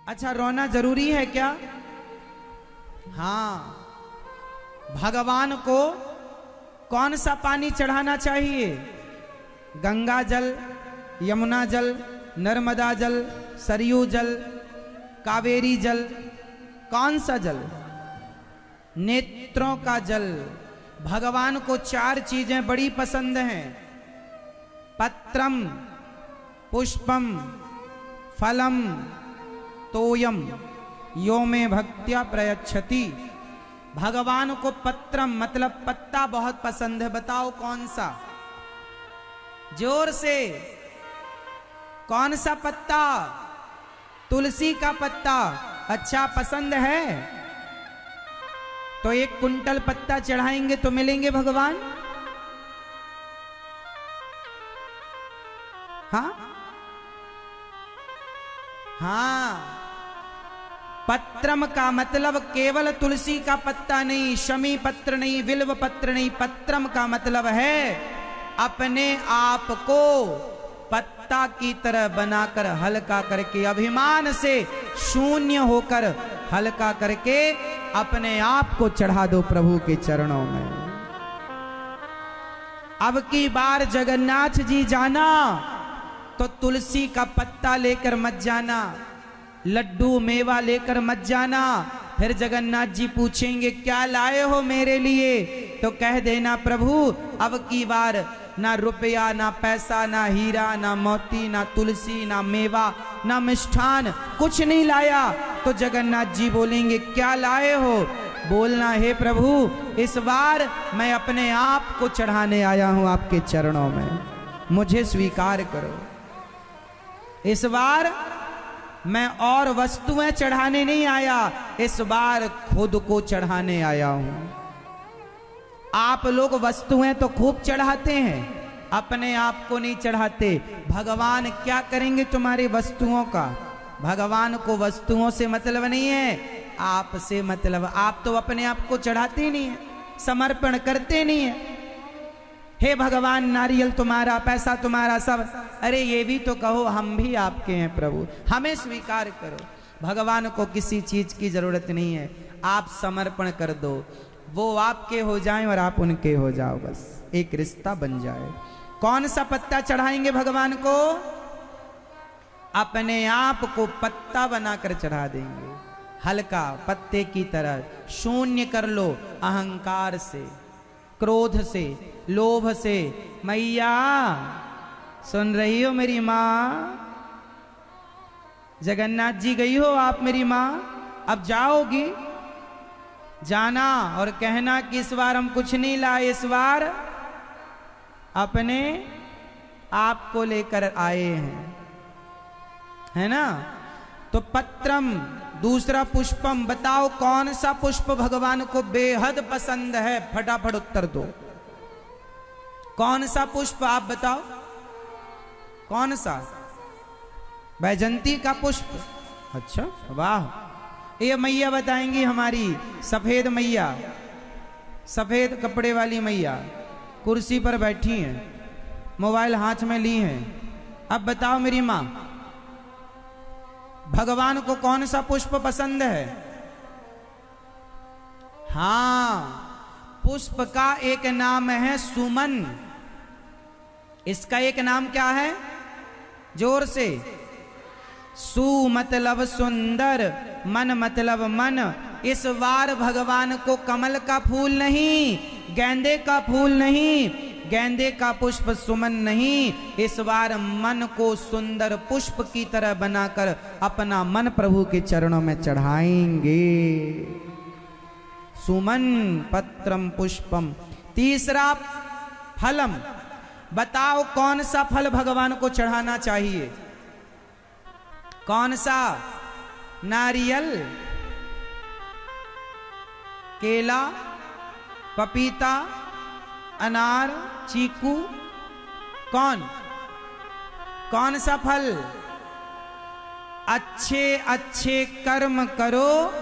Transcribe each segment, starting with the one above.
अच्छा, रोना जरूरी है क्या? हाँ, भगवान को कौन सा पानी चढ़ाना चाहिए? गंगा जल, यमुना जल, नर्मदा जल, सरयू जल, कावेरी जल, कौन सा जल? नेत्रों का जल। भगवान को 4 चीजें बड़ी पसंद हैं। पत्रम, पुष्पम, फलम, तोयम, यो में भक्त्या प्रयच्छति। भगवान को पत्रम मतलब पत्ता बहुत पसंद है। बताओ कौन सा? जोर से, कौन सा पत्ता? तुलसी का पत्ता। अच्छा, पसंद है तो 1 कुंटल पत्ता चढ़ाएंगे तो मिलेंगे भगवान? हाँ हाँ, पत्रम का मतलब केवल तुलसी का पत्ता नहीं, शमी पत्र नहीं, विल्व पत्र नहीं। पत्रम का मतलब है अपने आप को पत्ता की तरह बनाकर हल्का करके, अभिमान से शून्य होकर हल्का करके अपने आप को चढ़ा दो प्रभु के चरणों में। अब की बार जगन्नाथ जी जाना तो तुलसी का पत्ता लेकर मत जाना, लड्डू मेवा लेकर मत जाना। फिर जगन्नाथ जी पूछेंगे क्या लाए हो मेरे लिए, तो कह देना प्रभु अब की बार ना रुपया, ना पैसा, ना हीरा, ना मोती, ना तुलसी, ना मेवा, ना मिष्ठान, कुछ नहीं लाया। तो जगन्नाथ जी बोलेंगे क्या लाए हो? बोलना हे प्रभु इस बार मैं अपने आप को चढ़ाने आया हूं आपके चरणों में, मुझे स्वीकार करो। इस बार मैं और वस्तुएं चढ़ाने नहीं आया, इस बार खुद को चढ़ाने आया हूं। आप लोग वस्तुएं तो खूब चढ़ाते हैं, अपने आप को नहीं चढ़ाते। भगवान क्या करेंगे तुम्हारी वस्तुओं का? भगवान को वस्तुओं से मतलब नहीं है, आपसे मतलब। आप तो अपने आप को चढ़ाते नहीं है, समर्पण करते नहीं है। हे भगवान नारियल तुम्हारा, पैसा तुम्हारा, सब। अरे ये भी तो कहो हम भी आपके हैं प्रभु, हमें स्वीकार करो। भगवान को किसी चीज की जरूरत नहीं है, आप समर्पण कर दो, वो आपके हो जाएं और आप उनके हो जाओ, बस एक रिश्ता बन जाए। कौन सा पत्ता चढ़ाएंगे भगवान को? अपने आप को पत्ता बनाकर चढ़ा देंगे, हल्का पत्ते की तरह। शून्य कर लो अहंकार से, क्रोध से, लोभ से। मैया सुन रही हो मेरी माँ? जगन्नाथ जी गई हो आप मेरी माँ? अब जाओगी, जाना और कहना कि इस बार हम कुछ नहीं लाए, इस बार अपने आप को लेकर आए हैं, है ना? तो पत्रम, दूसरा पुष्पम। बताओ कौन सा पुष्प भगवान को बेहद पसंद है? फटाफट उत्तर दो। कौन सा पुष्प आप बताओ? कौन सा? बैजंती का पुष्प। अच्छा वाह, ये मैया बताएंगी हमारी सफेद मैया, सफेद कपड़े वाली मैया, कुर्सी पर बैठी हैं, मोबाइल हाथ में ली हैं। अब बताओ मेरी माँ, भगवान को कौन सा पुष्प पसंद है? हाँ, पुष्प का एक नाम है सुमन। इसका एक नाम क्या है? जोर से। सु मतलब सुंदर, मन मतलब मन। इस बार भगवान को कमल का फूल नहीं, गेंदे का फूल नहीं, गेंदे का पुष्प सुमन नहीं, इस बार मन को सुंदर पुष्प की तरह बनाकर अपना मन प्रभु के चरणों में चढ़ाएंगे। सुमन, पत्रम, पुष्पम। तीसरा फलम। बताओ कौन सा फल भगवान को चढ़ाना चाहिए? कौन सा? नारियल, केला, पपीता, अनार, चीकू। कौन सा फल? अच्छे अच्छे कर्म करो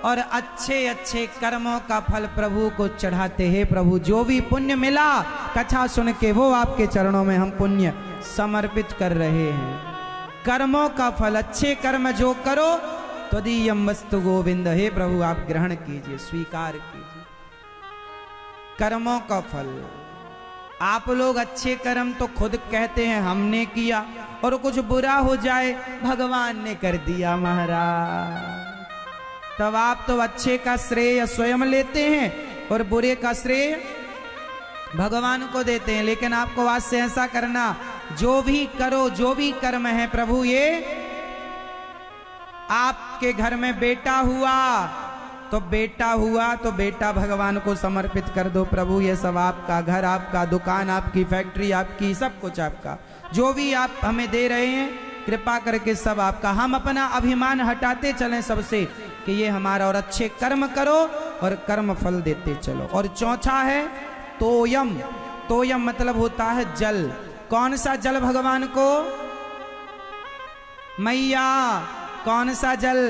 और अच्छे अच्छे कर्मों का फल प्रभु को चढ़ाते हैं। प्रभु जो भी पुण्य मिला कथा सुन के, वो आपके चरणों में हम पुण्य समर्पित कर रहे हैं। कर्मों का फल, अच्छे कर्म जो करो त्वदीयम वस्तु गोविंद, हे प्रभु आप ग्रहण कीजिए, स्वीकार कीजिए। कर्मों का फल, आप लोग अच्छे कर्म तो खुद कहते हैं हमने किया, और कुछ बुरा हो जाए भगवान ने कर दिया महाराज, तब आप तो अच्छे का श्रेय स्वयं लेते हैं और बुरे का श्रेय भगवान को देते हैं। लेकिन आपको आज से ऐसा करना, जो भी करो, जो भी कर्म है प्रभु, ये आपके घर में बेटा हुआ तो बेटा भगवान को समर्पित कर दो। प्रभु ये सब आपका, घर आपका, दुकान आपकी, फैक्ट्री आपकी, सब कुछ आपका, जो भी आप हमें दे रहे हैं कृपा करके सब आपका। हम अपना अभिमान हटाते चलें सबसे कि ये हमारा, और अच्छे कर्म करो और कर्म फल देते चलो। और चौथा है तोयम। तोयम मतलब होता है जल। कौन सा जल भगवान को? मैया। कौन सा जल?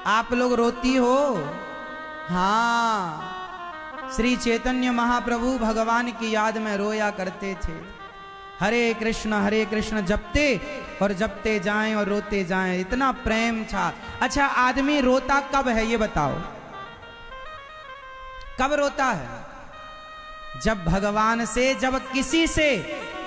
आप लोग रोती हो? हाँ, श्री चैतन्य महाप्रभु भगवान की याद में रोया करते थे। हरे कृष्ण जपते और जपते जाएं और रोते जाएं, इतना प्रेम था। अच्छा, आदमी रोता कब है ये बताओ, कब रोता है? जब भगवान से, जब किसी से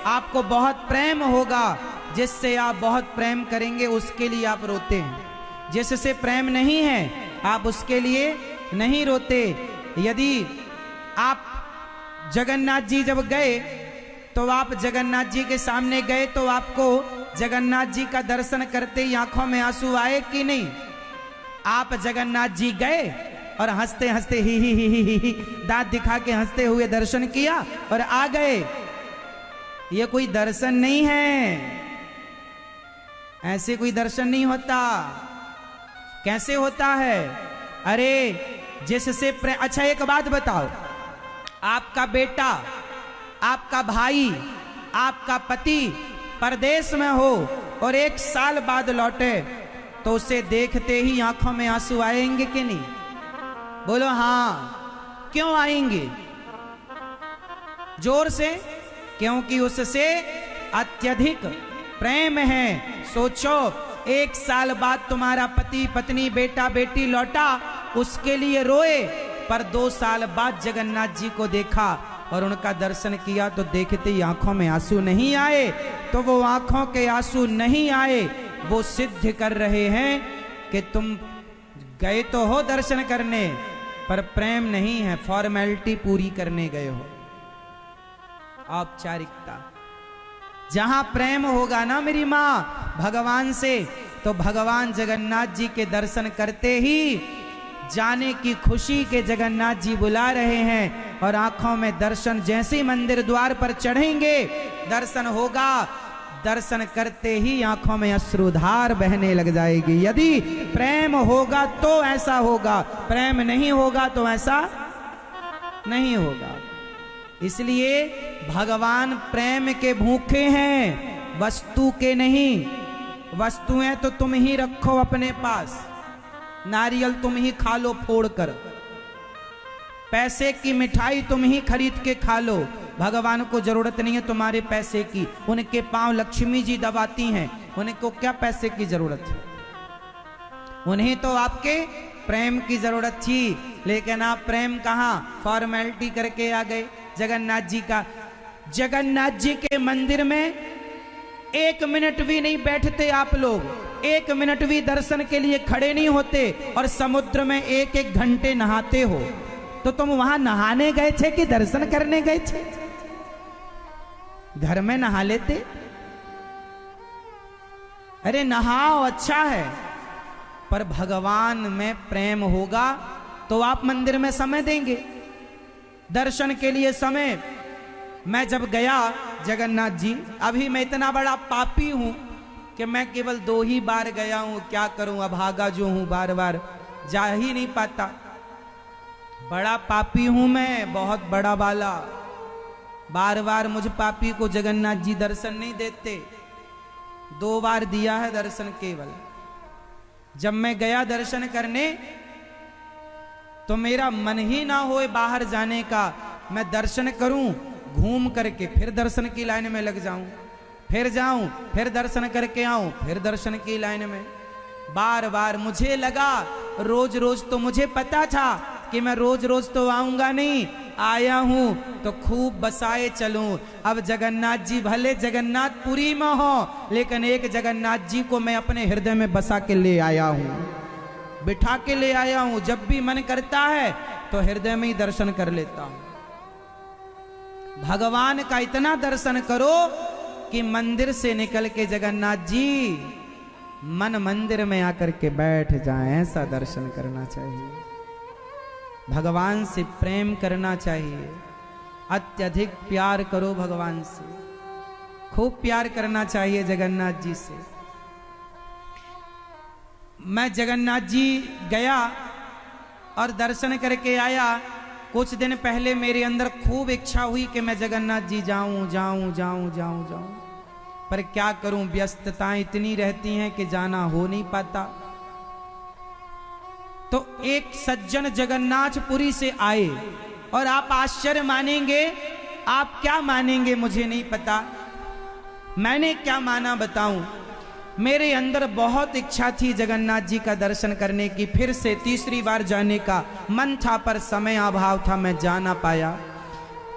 आपको बहुत प्रेम होगा, जिससे आप बहुत प्रेम करेंगे उसके लिए आप रोते हैं। जिससे प्रेम नहीं है आप उसके लिए नहीं रोते। यदि आप जगन्नाथ जी जब गए तो आप जगन्नाथ जी के सामने गए तो आपको जगन्नाथ जी का दर्शन करते ही आंखों में आंसू आए कि नहीं? आप जगन्नाथ जी गए और हंसते हंसते ही दांत दिखा के हंसते हुए दर्शन किया और आ गए। ये कोई दर्शन नहीं है, ऐसे कोई दर्शन नहीं होता। कैसे होता है? अरे जिससे अच्छा एक बात बताओ, आपका बेटा, आपका भाई, आपका पति परदेश में हो और 1 साल बाद लौटे तो उसे देखते ही आंखों में आंसू आएंगे कि नहीं? बोलो हाँ। क्यों आएंगे? जोर से। क्योंकि उससे अत्यधिक प्रेम है। सोचो, 1 साल बाद तुम्हारा पति पत्नी बेटा बेटी लौटा, उसके लिए रोए, पर 2 साल बाद जगन्नाथ जी को देखा और उनका दर्शन किया तो देखते ही आंखों में आंसू नहीं आए। तो वो आंखों के आंसू नहीं आए, वो सिद्ध कर रहे हैं कि तुम गए तो हो दर्शन करने, पर प्रेम नहीं है, फॉर्मेलिटी पूरी करने गए हो, औपचारिकता। जहां प्रेम होगा ना मेरी मां भगवान से, तो भगवान जगन्नाथ जी के दर्शन करते ही जाने की खुशी के जगन्नाथ जी बुला रहे हैं और आंखों में दर्शन, जैसे ही मंदिर द्वार पर चढ़ेंगे दर्शन होगा, दर्शन करते ही आंखों में अश्रुधार बहने लग जाएगी। यदि प्रेम होगा तो ऐसा होगा, प्रेम नहीं होगा तो ऐसा नहीं होगा। इसलिए भगवान प्रेम के भूखे हैं, वस्तु के नहीं। वस्तुएं तो तुम ही रखो अपने पास, नारियल तुम ही खा लो फोड़ कर, पैसे की मिठाई तुम ही खरीद के खा लो। भगवान को जरूरत नहीं है तुम्हारे पैसे की, उनके पांव लक्ष्मी जी दबाती हैं, उनको क्या पैसे की जरूरत है? उन्हें तो आपके प्रेम की जरूरत थी, लेकिन आप प्रेम कहां, फॉर्मेलिटी करके आ गए जगन्नाथ जी का। जगन्नाथ जी के मंदिर में 1 मिनट भी नहीं बैठते आप लोग, 1 मिनट भी दर्शन के लिए खड़े नहीं होते, और समुद्र में 1-1 घंटे नहाते हो। तो तुम वहां नहाने गए थे कि दर्शन करने गए थे? घर में नहा लेते। अरे नहाओ, अच्छा है, पर भगवान में प्रेम होगा तो आप मंदिर में समय देंगे, दर्शन के लिए समय। मैं जब गया जगन्नाथ जी, अभी मैं इतना बड़ा पापी हूं कि मैं केवल 2 ही बार गया हूं, क्या करूं, अभागा जो हूं, बार बार जा ही नहीं पाता। बड़ा पापी हूं मैं, बहुत बड़ा वाला। बार बार मुझ पापी को जगन्नाथ जी दर्शन नहीं देते। 2 बार दिया है दर्शन केवल। जब मैं गया दर्शन करने तो मेरा मन ही ना होए बाहर जाने का, मैं दर्शन करूं, घूम करके फिर दर्शन की लाइन में लग जाऊं, फिर जाऊं, फिर दर्शन करके आऊं, फिर दर्शन की लाइन में। बार बार मुझे लगा रोज रोज तो मुझे पता था कि मैं रोज रोज तो आऊंगा नहीं, आया हूं तो खूब बसाए चलूं। अब जगन्नाथ जी भले जगन्नाथपुरी में हो, लेकिन एक जगन्नाथ जी को मैं अपने हृदय में बसा के ले आया हूं, बिठा के ले आया हूं। जब भी मन करता है तो हृदय में ही दर्शन कर लेता हूं। भगवान का इतना दर्शन करो कि मंदिर से निकल के जगन्नाथ जी मन मंदिर में आकर के बैठ जाएं, ऐसा दर्शन करना चाहिए। भगवान से प्रेम करना चाहिए, अत्यधिक प्यार करो भगवान से, खूब प्यार करना चाहिए जगन्नाथ जी से। मैं जगन्नाथ जी गया और दर्शन करके आया। कुछ दिन पहले मेरे अंदर खूब इच्छा हुई कि मैं जगन्नाथ जी जाऊं जाऊं जाऊं जाऊं जाऊं, पर क्या करूं, व्यस्तताएं इतनी रहती हैं कि जाना हो नहीं पाता। तो एक सज्जन जगन्नाथपुरी से आए और आप आश्चर्य मानेंगे, आप क्या मानेंगे मुझे नहीं पता, मैंने क्या माना बताऊं। मेरे अंदर बहुत इच्छा थी जगन्नाथ जी का दर्शन करने की, फिर से तीसरी बार जाने का मन था, पर समय अभाव था, मैं जा ना पाया।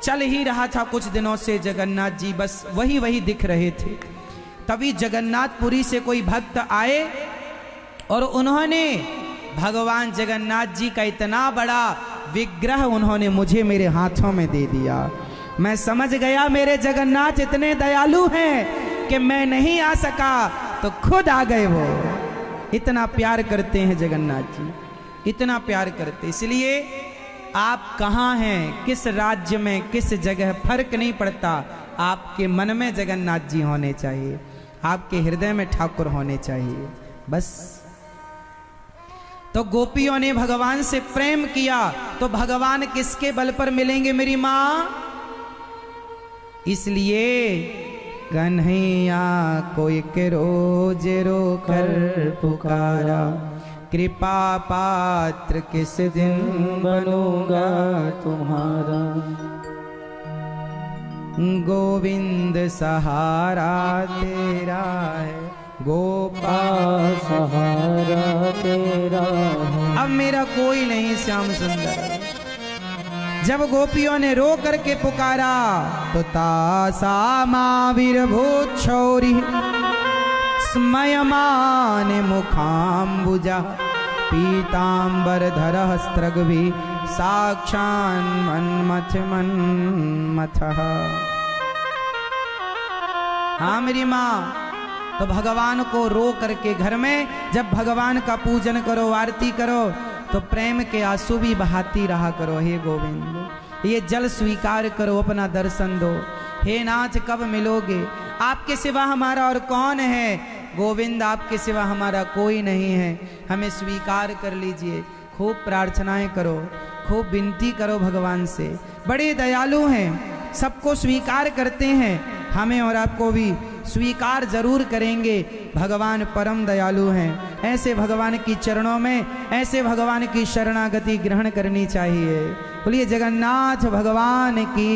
चल ही रहा था कुछ दिनों से जगन्नाथ जी, बस वही वही दिख रहे थे। तभी जगन्नाथपुरी से कोई भक्त आए और उन्होंने भगवान जगन्नाथ जी का इतना बड़ा विग्रह उन्होंने मुझे मेरे हाथों में दे दिया। मैं समझ गया मेरे जगन्नाथ इतने दयालु हैं कि मैं नहीं आ सका तो खुद आ गए। वो इतना प्यार करते हैं जगन्नाथ जी, इतना प्यार करते। इसलिए आप कहाँ हैं, किस राज्य में, किस जगह, फर्क नहीं पड़ता, आपके मन में जगन्नाथ जी होने चाहिए, आपके हृदय में ठाकुर होने चाहिए, बस। तो गोपियों ने भगवान से प्रेम किया तो भगवान किसके बल पर मिलेंगे मेरी मां? इसलिए कन्हैया कोई के रोज रो कर पुकारा, कृपा पात्र किस दिन बनूंगा तुम्हारा। गोविंद सहारा तेरा है, गोपाल सहारा तेरा है, अब मेरा कोई नहीं श्याम सुंदर। जब गोपियों ने रो करके पुकारा तो तासा महावीर भूत छौरी स्मयमान मुखाम्बुजा पीतांबर धर स्त्रग्भि साक्षान मन्मथ मन्मथः। हाँ मेरी माँ, तो भगवान को रो करके घर में जब भगवान का पूजन करो, आरती करो, तो प्रेम के आंसू भी बहाती रहा करो। हे गोविंद ये जल स्वीकार करो, अपना दर्शन दो। हे नाथ कब मिलोगे, आपके सिवा हमारा और कौन है। गोविंद आपके सिवा हमारा कोई नहीं है, हमें स्वीकार कर लीजिए। खूब प्रार्थनाएं करो, खूब विनती करो भगवान से, बड़े दयालु हैं, सबको स्वीकार करते हैं, हमें और आपको भी स्वीकार जरूर करेंगे। भगवान परम दयालु हैं। ऐसे भगवान की चरणों में, ऐसे भगवान की शरणागति ग्रहण करनी चाहिए। बोलिए जगन्नाथ भगवान की।